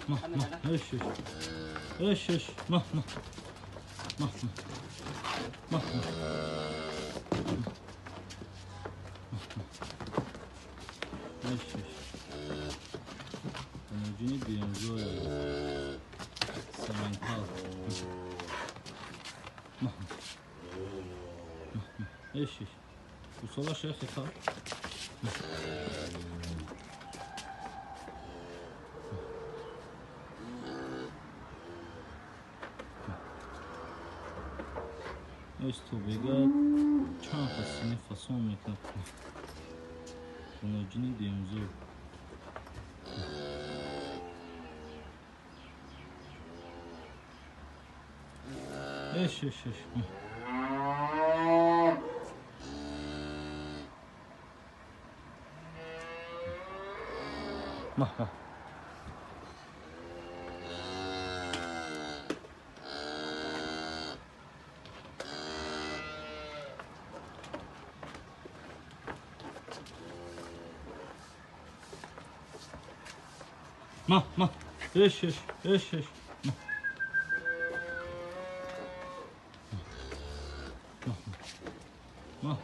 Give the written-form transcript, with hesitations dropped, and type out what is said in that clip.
ايش ايش ايش ما ما ما ما ايش ايش انا جيني بينزول سمنتال ما ايش ايش وصل شيخ خال ايش تبغى چند قسمی فصل میکنه خونجنی دیمزو ايش ايش ايش ما ما ايش ايش ايش ايش ما